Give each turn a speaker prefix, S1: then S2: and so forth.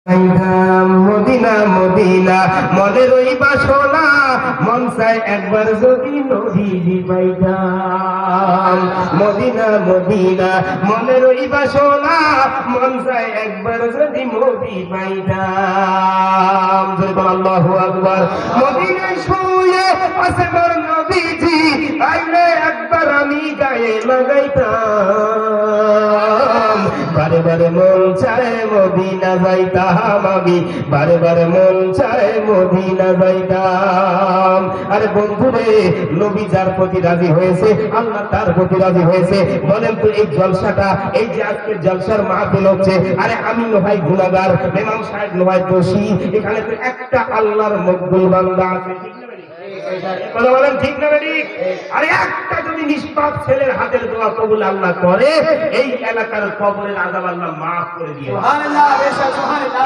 S1: Medina Medina মনের ওই বাসনা মন চায় একবার যদি নবীজি পাইতাম। মদিনা মদিনা মনের ওই বাসনা মন চায় একবার যদি নবী পাইতাম। আল্লাহু আকবার। মদিনায় শুয়ে আছে মোর নবীজি, আইলে একবার আমি গায়ে লাগাইতাম। বারে বারে মন চায় মদিনা যাইতাম আমি, বারে বারে মন চায় মদিনা যাইতাম। আরে বন্ধুরে, নবী যার প্রতি রাজি হয়েছে আল্লাহ তার প্রতি রাজি হয়েছে। বলেন তো এই জলসাটা, এই যে আজকের জলসার মাহফিল হচ্ছে, আরে আমি নয় গুনাহগার, ইমাম সাহেব নয় দোষী, এখানে তো একটা আল্লাহর মকবুল বান্দা আছে। কথা বলেন ঠিক না বেঠিক? আরে একটা যদি নিষ্পাপ ছেলের হাতের দোয়া কবুল আল্লাহ করে, এই এলাকার কবরের আযাব আল্লাহ মাফ করে দিয়ে। সুবহানাল্লাহ, সুবহানাল্লাহ।